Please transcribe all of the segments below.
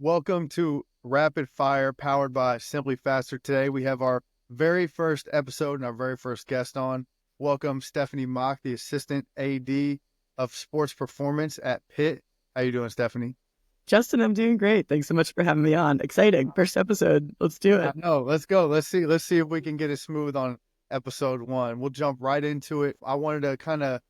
Welcome to Rapid Fire powered by SimpliFaster. Today we have our very first episode and our very first guest on. Welcome Stephanie Mock, the Assistant AD of Sports Performance at Pitt. How you doing, Stephanie? Justin, I'm doing great. Thanks so much for having me on. Exciting. First episode. Let's do I it. know. Let's go. Let's see if we can get it smooth on episode one. We'll jump right into it. I wanted to kind of,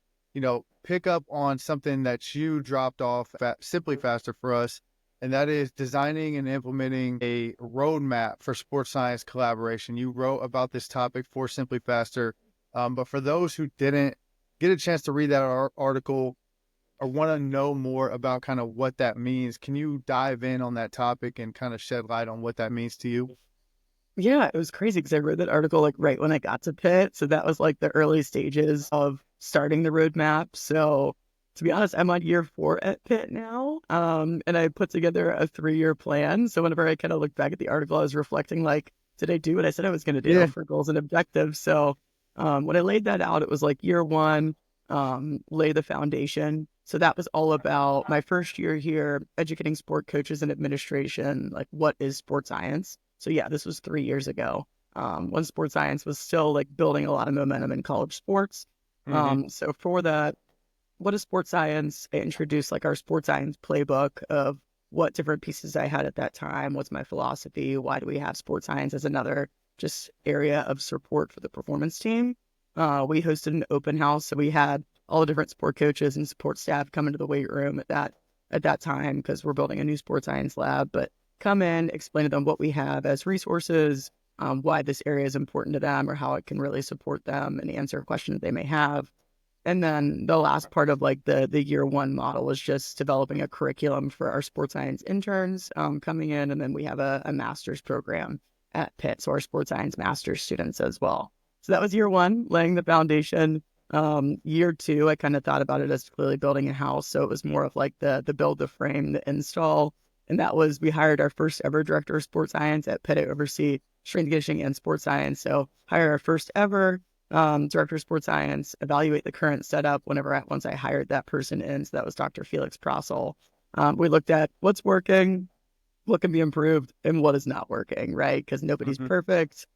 pick up on something that you dropped off at SimpliFaster for us, and that is designing and implementing a roadmap for sports science collaboration. You wrote about this topic for SimpliFaster, but for those who didn't get a chance to read that article or want to know more about kind of what that means, can you dive in on that topic and kind of shed light on what that means to you? Yeah, it was crazy because I read that article like right when I got to Pitt. So that was like the early stages of starting the roadmap. So to be honest, I'm on year 4 at Pitt now. And I put together a 3-year plan. So whenever I kind of looked back at the article, I was reflecting like, did I do what I said I was going to do Yeah. for goals and objectives? So when I laid that out, it was like year 1, lay the foundation. So that was all about my first year here, educating sport coaches and administration, like what is sports science? So yeah, this was 3 years ago, when sports science was still like building a lot of momentum in college sports. Hmm. So for that, what is sports science? I introduced like our sports science playbook of what different pieces I had at that time. What's my philosophy? Why do we have sports science as another just area of support for the performance team? We hosted an open house, so we had all the different sport coaches and support staff come into the weight room at that time because we're building a new sports science lab. But come in, explain to them what we have as resources, why this area is important to them, or how it can really support them and answer questions they may have. And then the last part of like the year 1 model was just developing a curriculum for our sports science interns coming in. And then we have a master's program at Pitt. So our sports science master's students as well. So that was year 1, laying the foundation. Year 2, I kind of thought about it as clearly building a house. So it was more of like the build, the frame, the install. And that was, we hired our first ever director of sports science at Pitt. I oversee strength and conditioning and sports science. So hire our first ever director of sports science, evaluate the current setup once I hired that person in. So that was Dr. Felix Prossel. We looked at what's working, what can be improved, and what is not working, right? Because nobody's Hmm. perfect.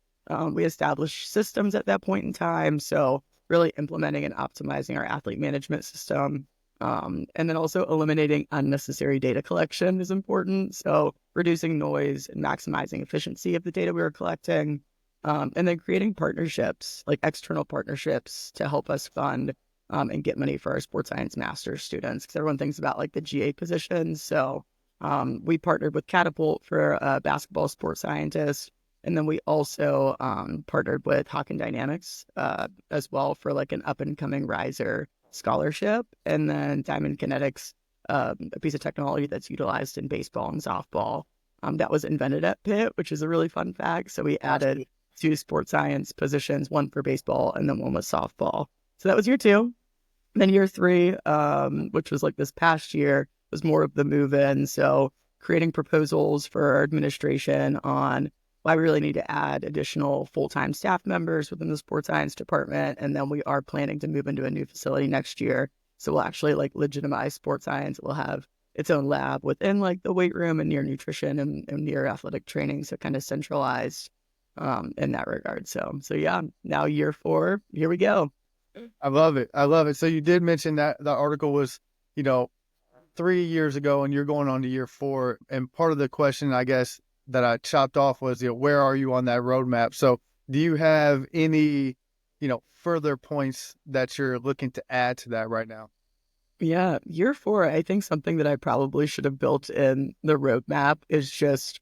We established systems at that point in time. So really implementing and optimizing our athlete management system. And then also eliminating unnecessary data collection is important. So reducing noise and maximizing efficiency of the data we were collecting. And then creating partnerships, like external partnerships to help us fund and get money for our sports science master's students. Because everyone thinks about like the GA positions. So we partnered with Catapult for a basketball sports scientist. And then we also partnered with Hawken Dynamics as well for like an up and coming riser scholarship. And then Diamond Kinetics, a piece of technology that's utilized in baseball and softball. That was invented at Pitt, which is a really fun fact. So we added 2 sports science positions, one for baseball and then one was softball. So that was year 2. Then year 3, which was like this past year, was more of the move in. So creating proposals for our administration on why we really need to add additional full-time staff members within the sports science department. And then we are planning to move into a new facility next year. So we'll actually like legitimize sports science. We'll have its own lab within like the weight room and near nutrition and near athletic training. So kind of centralized in that regard. So yeah, now year 4, here we go. I love it. I love it. So you did mention that the article was, you know, 3 years ago, and you're going on to year 4. And part of the question, I guess, that I chopped off was, where are you on that roadmap? So do you have any, further points that you're looking to add to that right now? Yeah, year 4, I think something that I probably should have built in the roadmap is just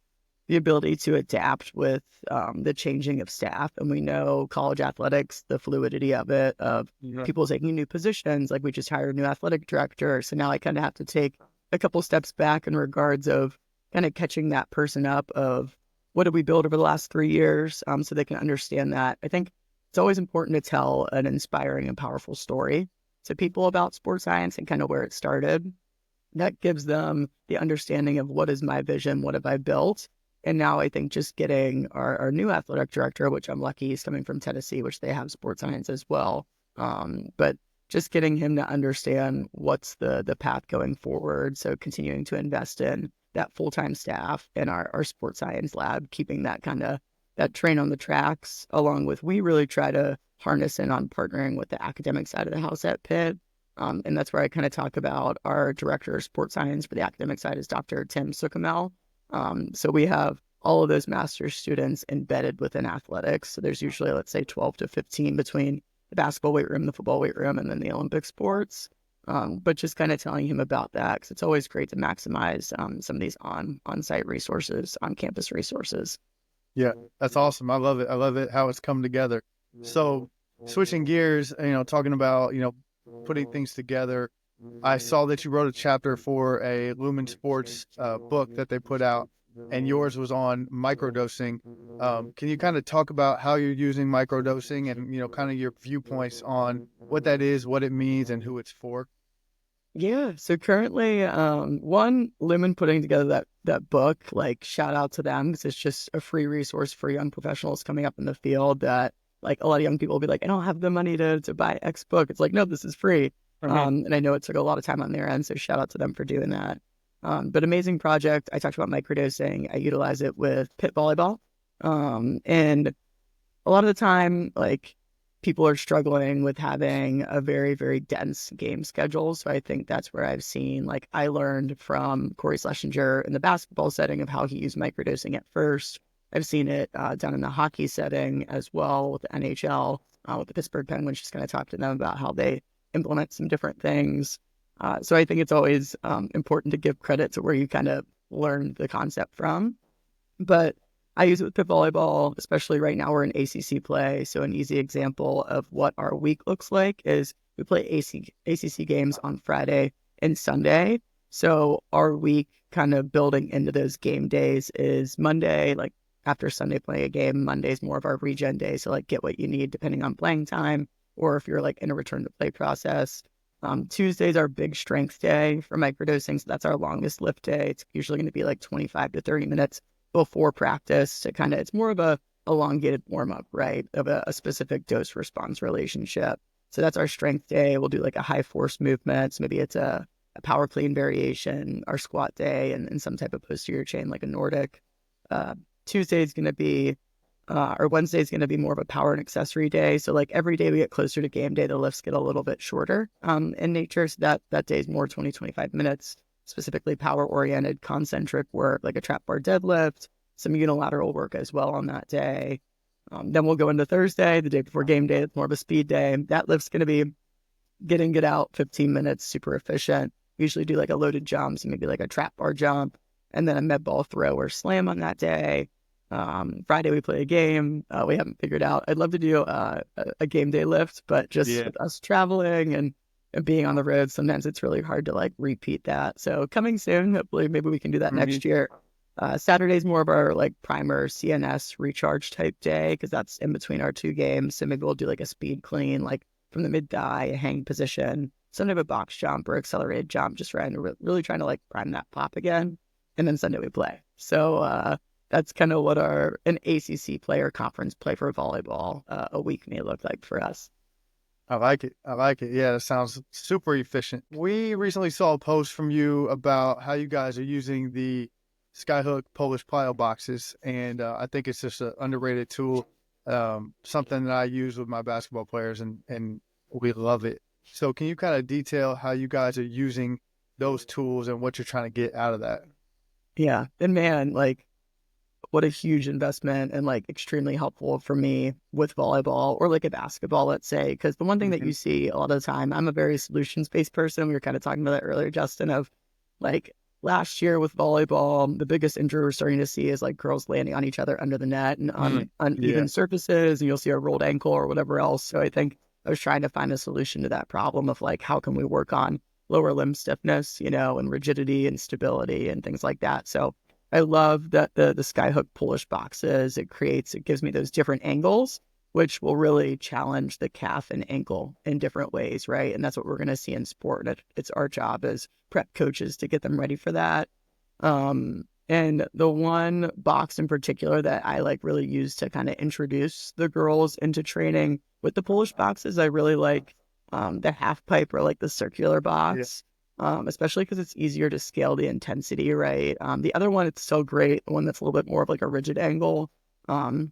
the ability to adapt with the changing of staff. And we know college athletics, the fluidity of it, of Mhm. people taking new positions. Like we just hired a new athletic director. So now I kind of have to take a couple steps back in regards of kind of catching that person up of what did we build over the last 3 years, so they can understand that. I think it's always important to tell an inspiring and powerful story to people about sports science and kind of where it started. That gives them the understanding of what is my vision, what have I built. And now I think just getting our new athletic director, which I'm lucky is coming from Tennessee, which they have sports science as well. But just getting him to understand what's the path going forward. So continuing to invest in that full-time staff in our sports science lab, keeping that kind of that train on the tracks, along with we really try to harness in on partnering with the academic side of the house at Pitt. And that's where I kind of talk about our director of sports science for the academic side is Dr. Tim Sukamel. So we have all of those master's students embedded within athletics. So there's usually, let's say, 12 to 15 between the basketball weight room, the football weight room, and then the Olympic sports. But just kind of telling him about that, because it's always great to maximize some of these on-site resources, on-campus resources. Yeah, that's awesome. I love it. I love it how it's come together. So switching gears, talking about, putting things together. I saw that you wrote a chapter for a Lumen Sports book that they put out, and yours was on microdosing. Can you kind of talk about how you're using microdosing and, kind of your viewpoints on what that is, what it means, and who it's for? Yeah. So currently, Lumen putting together that book, like shout out to them, because it's just a free resource for young professionals coming up in the field that like a lot of young people will be like, I don't have the money to buy X book. It's like, no, this is free. And I know it took a lot of time on their end, so shout out to them for doing that. But amazing project. I talked about microdosing. I utilize it with pit volleyball. And a lot of the time, like people are struggling with having a very, very dense game schedule. So I think that's where I've seen, like I learned from Corey Schlesinger in the basketball setting of how he used microdosing at first. I've seen it done in the hockey setting as well with the NHL, with the Pittsburgh Penguins, just kind of talk to them about how they implement some different things. So I think it's always important to give credit to where you kind of learned the concept from. But I use it with pit volleyball, especially right now we're in ACC play. So an easy example of what our week looks like is we play ACC games on Friday and Sunday. So our week kind of building into those game days is Monday, like after Sunday playing a game, Monday's more of our regen day. So like get what you need depending on playing time, or if you're like in a return to play process. Tuesday's our big strength day for microdosing. So that's our longest lift day. It's usually going to be like 25 to 30 minutes before practice to kind of, it's more of a elongated warm up, right? Of a specific dose response relationship. So that's our strength day. We'll do like a high force movement. So maybe it's a power clean variation, our squat day, and some type of posterior chain, like a Nordic. Tuesday is going to be, or Wednesday is going to be more of a power and accessory day. So like every day we get closer to game day, the lifts get a little bit shorter in nature. So that day is more 20, 25 minutes, specifically power oriented concentric work, like a trap bar deadlift, some unilateral work as well on that day. Then we'll go into Thursday, the day before game day. It's more of a speed day. That lift's going to be get in, get out, 15 minutes, super efficient. We usually do like a loaded jump, so maybe like a trap bar jump, and then a med ball throw or slam on that day. Friday we play a game. We haven't figured out. I'd love to do a game day lift, but just with us traveling and being on the road, sometimes it's really hard to like repeat that. So coming soon, hopefully maybe we can do that next year. Saturday's more of our like primer CNS recharge type day, because that's in between our two games. So maybe we'll do like a speed clean, like from the mid thigh, a hang position, some type of box jump or accelerated jump, just really trying to like prime that pop again. And then Sunday we play. So that's kind of what an ACC player conference play for volleyball a week may look like for us. I like it. Yeah, that sounds super efficient. We recently saw a post from you about how you guys are using the Skyhook Polish plyo boxes, and I think it's just an underrated tool, something that I use with my basketball players, and we love it. So can you kind of detail how you guys are using those tools and what you're trying to get out of that? Yeah, and man, like what a huge investment and like extremely helpful for me with volleyball or like a basketball, let's say, because the one thing that you see a lot of the time, I'm a very solutions-based person. We were kind of talking about that earlier, Justin, of like last year with volleyball, the biggest injury we're starting to see is like girls landing on each other under the net and on uneven surfaces, and you'll see a rolled ankle or whatever else. So I think I was trying to find a solution to that problem of like, how can we work on lower limb stiffness, and rigidity and stability and things like that. So I love that the Skyhook Polish boxes, it gives me those different angles, which will really challenge the calf and ankle in different ways, right? And that's what we're going to see in sport. It's our job as prep coaches to get them ready for that. And the one box in particular that I like really use to kind of introduce the girls into training with the Polish boxes, I really like the half pipe or like the circular box. especially because it's easier to scale the intensity, right? The other one, it's so great, the one that's a little bit more of like a rigid angle, but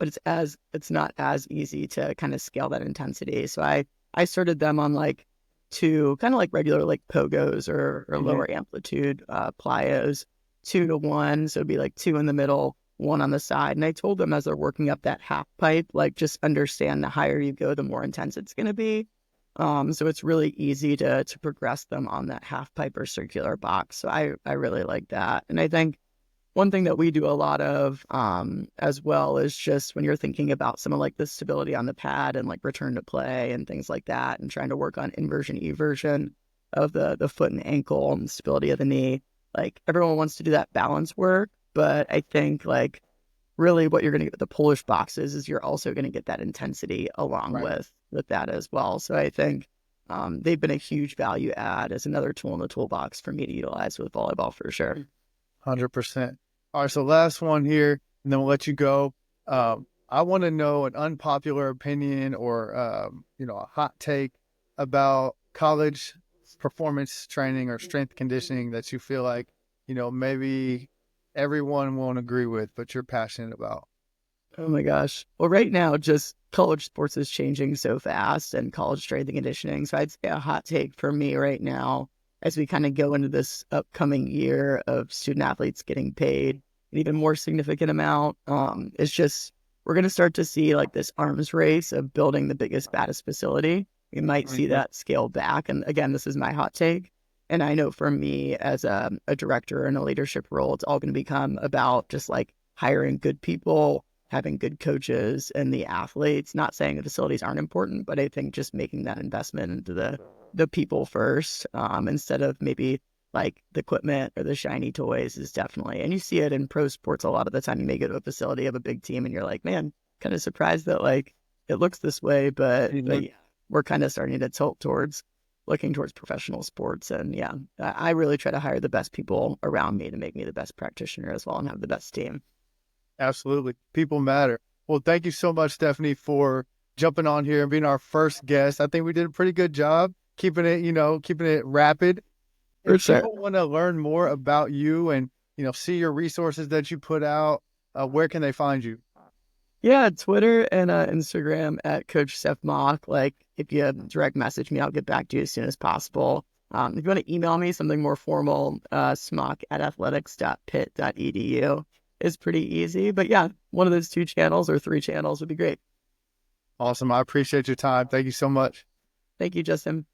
it's not as easy to kind of scale that intensity. So I started them on like two kind of like regular like pogos or lower amplitude plyos, 2 to 1. So it'd be like 2 in the middle, 1 on the side. And I told them as they're working up that half pipe, like just understand the higher you go, the more intense it's going to be. So it's really easy to progress them on that half pipe or circular box. So I really like that. And I think one thing that we do a lot of as well is just when you're thinking about some of like the stability on the pad and like return to play and things like that, and trying to work on inversion, eversion of the foot and ankle and stability of the knee. Like everyone wants to do that balance work, but I think like really what you're going to get with the Polish boxes is you're also going to get that intensity along with that as well. So I think they've been a huge value add as another tool in the toolbox for me to utilize with volleyball for sure. 100%. All right, so last one here, and then we'll let you go. I want to know an unpopular opinion or, a hot take about college performance training or strength conditioning that you feel like, maybe everyone won't agree with, but you're passionate about. Oh my gosh. Well, right now, just college sports is changing so fast and college strength and conditioning. So I'd say a hot take for me right now, as we kind of go into this upcoming year of student athletes getting paid an even more significant amount, is just we're going to start to see like this arms race of building the biggest, baddest facility. We might see that scale back. And again, this is my hot take. And I know for me as a director in a leadership role, it's all going to become about just like hiring good people, having good coaches and the athletes. Not saying the facilities aren't important, but I think just making that investment into the people first, instead of maybe like the equipment or the shiny toys is definitely, and you see it in pro sports a lot of the time. You may go to a facility of a big team and you're like, man, kind of surprised that like it looks this way, but yeah, we're kind of starting to tilt towards looking towards professional sports. And yeah, I really try to hire the best people around me to make me the best practitioner as well and have the best team. Absolutely. People matter. Well, thank you so much, Stephanie, for jumping on here and being our first guest. I think we did a pretty good job keeping it rapid. If people want to learn more about you and, see your resources that you put out, where can they find you? Yeah, Twitter and Instagram at Coach Seth Mock. Like, if you direct message me, I'll get back to you as soon as possible. If you want to email me something more formal, smock@athletics.pitt.edu is pretty easy. But yeah, one of those 2 channels or 3 channels would be great. Awesome. I appreciate your time. Thank you so much. Thank you, Justin.